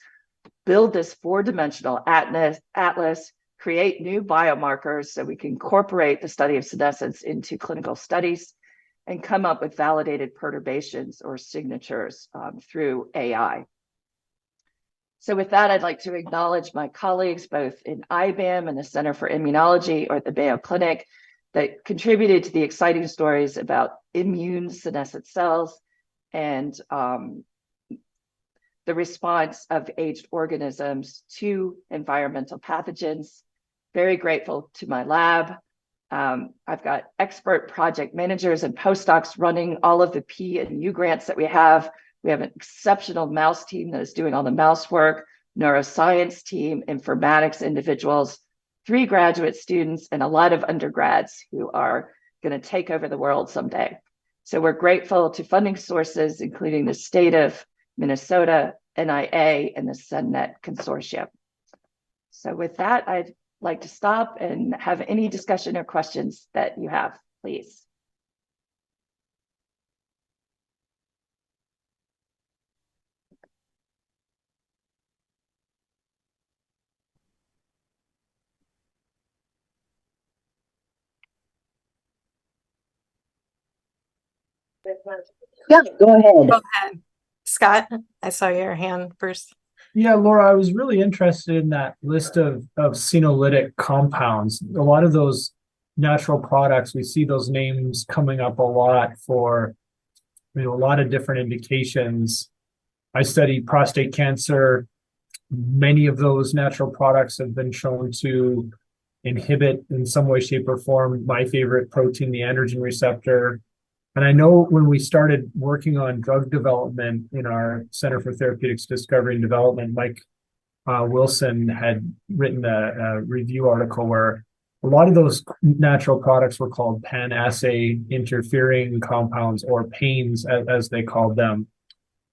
build this 4-dimensional atlas, create new biomarkers so we can incorporate the study of senescence into clinical studies, and come up with validated perturbations or signatures through AI. So with that, I'd like to acknowledge my colleagues both in IBAM and the Center for Immunology or at the Mayo Clinic that contributed to the exciting stories about immune senescent cells and the response of aged organisms to environmental pathogens. Very grateful to my lab. I've got expert project managers and postdocs running all of the P and U grants that we have. We have an exceptional mouse team that is doing all the mouse work, neuroscience team, informatics individuals, 3 graduate students, and a lot of undergrads who are going to take over the world someday. So we're grateful to funding sources, including the state of Minnesota, NIA, and the SENNET consortium. So with that, I'd like to stop and have any discussion or questions that you have, please. Yeah, go ahead. Go ahead. Scott, I saw your hand first. Yeah, Laura, I was really interested in that list of senolytic compounds. A lot of those natural products, we see those names coming up a lot for, a lot of different indications. I study prostate cancer. Many of those natural products have been shown to inhibit in some way, shape, or form my favorite protein, the androgen receptor. And I know when we started working on drug development in our Center for Therapeutics Discovery and Development, Mike Wilson had written a review article where a lot of those natural products were called pan-assay interfering compounds, or PAINs as they called them.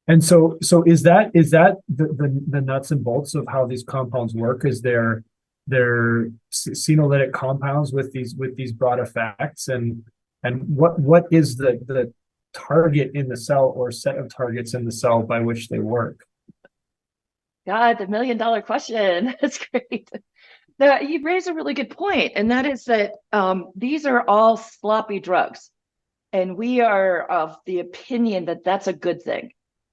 And so is that the nuts and bolts of how these compounds work? Is they're senolytic compounds with these broad effects, and what is the target in the cell or set of targets in the cell by which they work? God, the $1 million question. That's great. You raise a really good point, and that is that these are all sloppy drugs. And we are of the opinion that that's a good thing.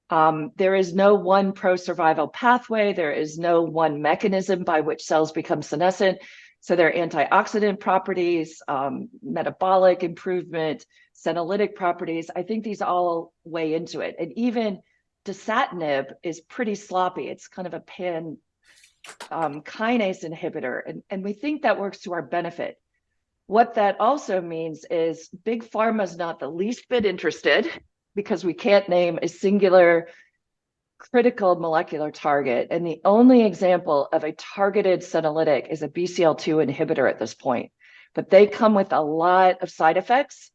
There is no one pro-survival pathway. There is no one mechanism by which cells become senescent. So their antioxidant properties, metabolic improvement, senolytic properties, I think these all weigh into it. And even dasatinib is pretty sloppy. It's kind of a pan kinase inhibitor. And we think that works to our benefit. What that also means is big pharma is not the least bit interested because we can't name a singular critical molecular target. And the only example of a targeted senolytic is a BCL2 inhibitor at this point. But they come with a lot of side effects.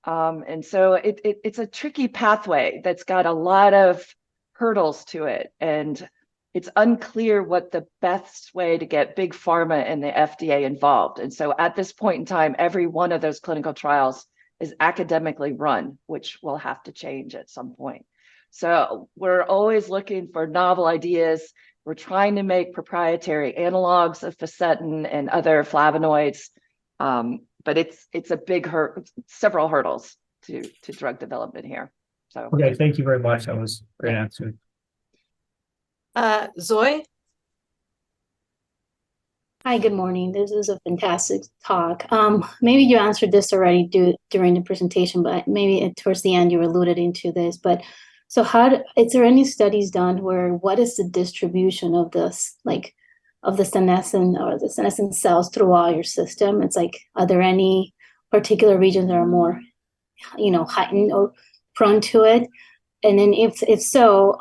And so it's a tricky pathway that's got a lot of hurdles to it. And it's unclear what the best way to get big pharma and the FDA involved. And so at this point in time, every one of those clinical trials is academically run, which will have to change at some point. So we're always looking for novel ideas. We're trying to make proprietary analogs of fisetin and other flavonoids. But it's a big several hurdles to drug development here. So Okay, thank you very much. That was a great answer. Zoe? Hi, good morning. This is a fantastic talk. Maybe you answered this already during the presentation, but maybe towards the end you alluded into this. But so is there any studies done where what is the distribution of this, like of the senescent cells throughout your system? It's like, are there any particular regions that are more, heightened or prone to it? And then if so,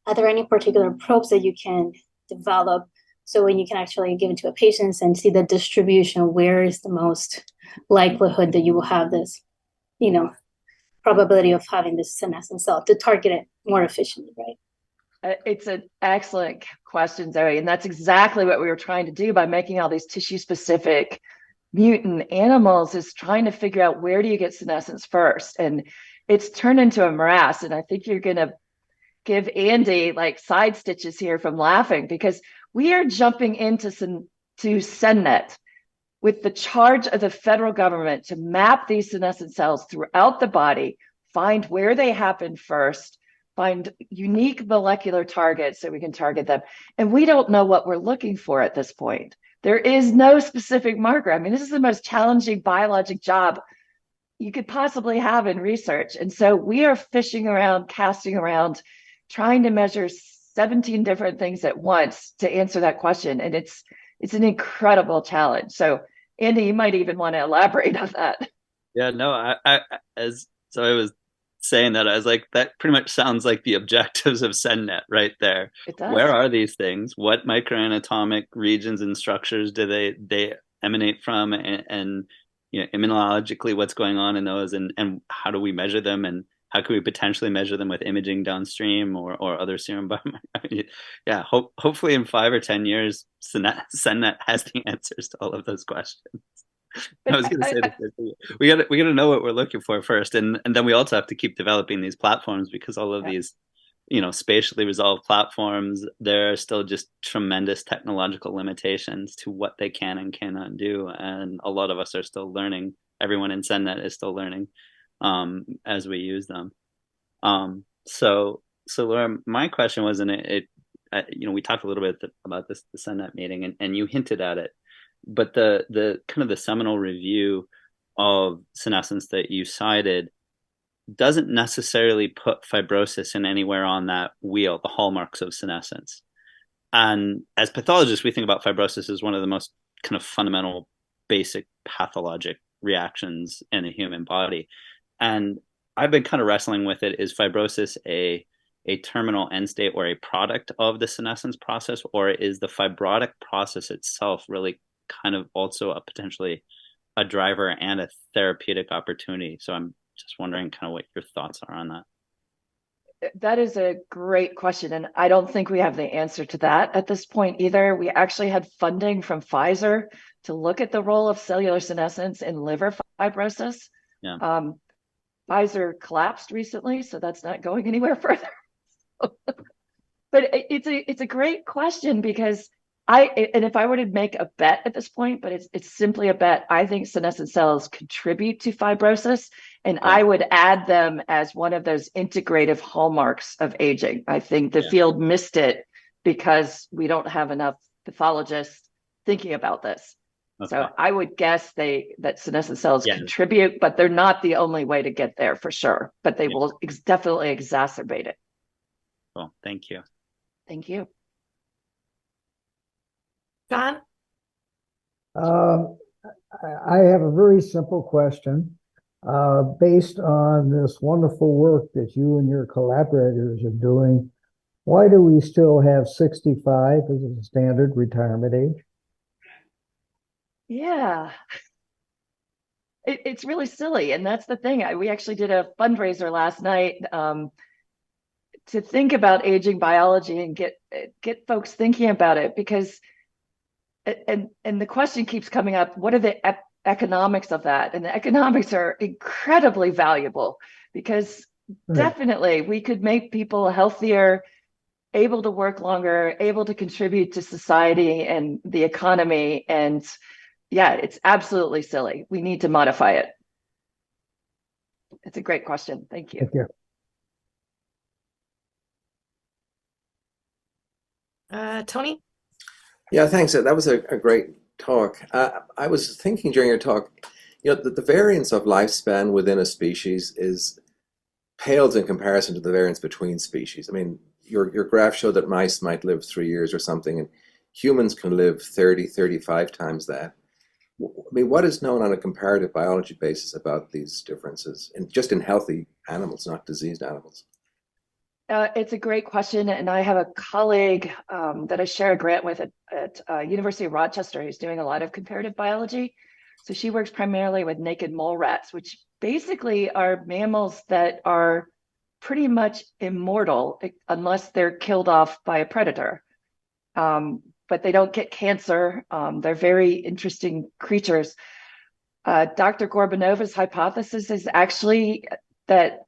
are there any particular probes that you can develop so when you can actually give it to a patient and see the distribution, where is the most likelihood that you will have this, probability of having this senescent cell to target it more efficiently, right? It's an excellent question, Zoe. And that's exactly what we were trying to do by making all these tissue-specific mutant animals, is trying to figure out where do you get senescence first. And it's turned into a morass. And I think you're going to give Andy like side stitches here from laughing, because we are jumping into SenNet with the charge of the federal government to map these senescent cells throughout the body, find where they happen first, find unique molecular targets so we can target them. And we don't know what we're looking for at this point. There is no specific marker. I mean, this is the most challenging biologic job you could possibly have in research. And so we are fishing around, casting around, trying to measure 17 different things at once to answer that question. And it's an incredible challenge. So Andy, you might even want to elaborate on that. Yeah, no, I as so I was saying that, I was like, that pretty much sounds like the objectives of SenNet right there. It does. Where are these things? What microanatomic regions and structures do they emanate from? And immunologically, what's going on in those, and how do we measure them, and how can we potentially measure them with imaging downstream or other serum biomarkers? Yeah, hopefully in 5 or 10 years, SenNet has the answers to all of those questions. I was going to say that we got to know what we're looking for first, and then we also have to keep developing these platforms, because all of these, spatially resolved platforms, there are still just tremendous technological limitations to what they can and cannot do, and a lot of us are still learning. Everyone in SenNet is still learning as we use them. So Laura, my question was, we talked a little bit about the SenNet meeting, and you hinted at it, but the kind of the seminal review of senescence that you cited doesn't necessarily put fibrosis in anywhere on that wheel, the hallmarks of senescence. And as pathologists, we think about fibrosis as one of the most kind of fundamental, basic pathologic reactions in a human body. And I've been kind of wrestling with it. Is fibrosis a terminal end state or a product of the senescence process, or is the fibrotic process itself really kind of also potentially a driver and a therapeutic opportunity? So I'm just wondering kind of what your thoughts are on that. That is a great question. And I don't think we have the answer to that at this point either. We actually had funding from Pfizer to look at the role of cellular senescence in liver fibrosis. Yeah. Pfizer collapsed recently, so that's not going anywhere further. But it's a great question, because and if I were to make a bet at this point, but it's simply a bet, I think senescent cells contribute to fibrosis, and I would add them as one of those integrative hallmarks of aging. I think the field missed it because we don't have enough pathologists thinking about this. So I would guess that senescent cells contribute, but they're not the only way to get there for sure. But they will definitely exacerbate it. Well, thank you. Thank you. John? I have a very simple question. Based on this wonderful work that you and your collaborators are doing, why do we still have 65 as a standard retirement age? Yeah, it's really silly. And that's the thing. We actually did a fundraiser last night to think about aging biology and get folks thinking about it, because and the question keeps coming up, what are the economics of that? And the economics are incredibly valuable, because definitely we could make people healthier, able to work longer, able to contribute to society and the economy. And yeah, it's absolutely silly. We need to modify it. It's a great question. Thank you. Thank you. Tony? Yeah, thanks. That was a great talk. I was thinking during your talk, the variance of lifespan within a species pales in comparison to the variance between species. I mean, your graph showed that mice might live 3 years or something, and humans can live 30, 35 times that. I mean, what is known on a comparative biology basis about these differences, just in healthy animals, not diseased animals? It's a great question, and I have a colleague that I share a grant with at University of Rochester who's doing a lot of comparative biology. So she works primarily with naked mole rats, which basically are mammals that are pretty much immortal unless they're killed off by a predator. But they don't get cancer. They're very interesting creatures. Dr. Gorbanova's hypothesis is actually that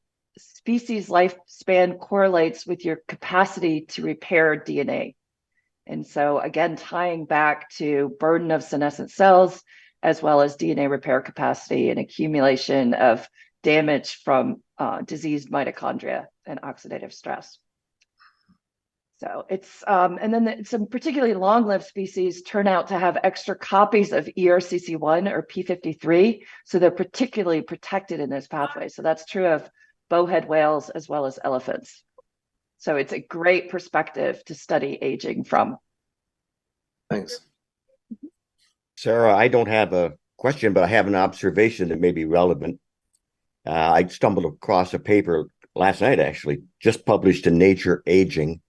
species lifespan correlates with your capacity to repair DNA. And so again, tying back to burden of senescent cells, as well as DNA repair capacity and accumulation of damage from diseased mitochondria and oxidative stress. So it's, and then some particularly long-lived species turn out to have extra copies of ERCC1 or P53. So they're particularly protected in this pathway. So that's true of bowhead whales as well as elephants. So it's a great perspective to study aging from. Thanks. Sarah, I don't have a question, but I have an observation that may be relevant. I stumbled across a paper last night, actually, just published in Nature Aging.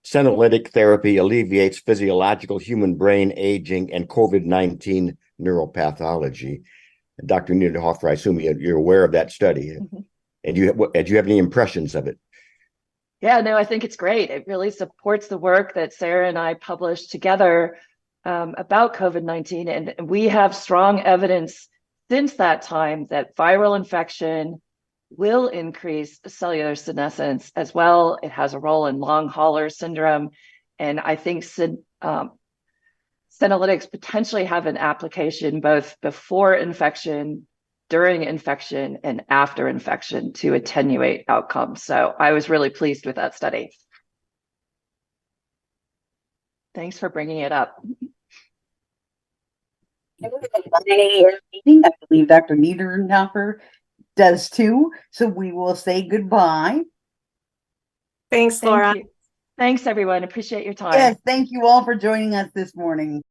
Senolytic therapy alleviates physiological human brain aging and COVID-19 neuropathology. Dr. Niedernhofer, I assume you're aware of that study. Mm-hmm. And do you have any impressions of it? Yeah, no, I think it's great. It really supports the work that Sara and I published together about COVID-19. And we have strong evidence since that time that viral infection will increase cellular senescence as well. It has a role in long hauler syndrome. And I think Senolytics potentially have an application both before infection, during infection, and after infection to attenuate outcomes. So I was really pleased with that study. Thanks for bringing it up. I believe Dr. Niedernhofer does too. So we will say goodbye. Thanks, Laura. Thank you. Thanks, everyone. Appreciate your time. Yes, thank you all for joining us this morning.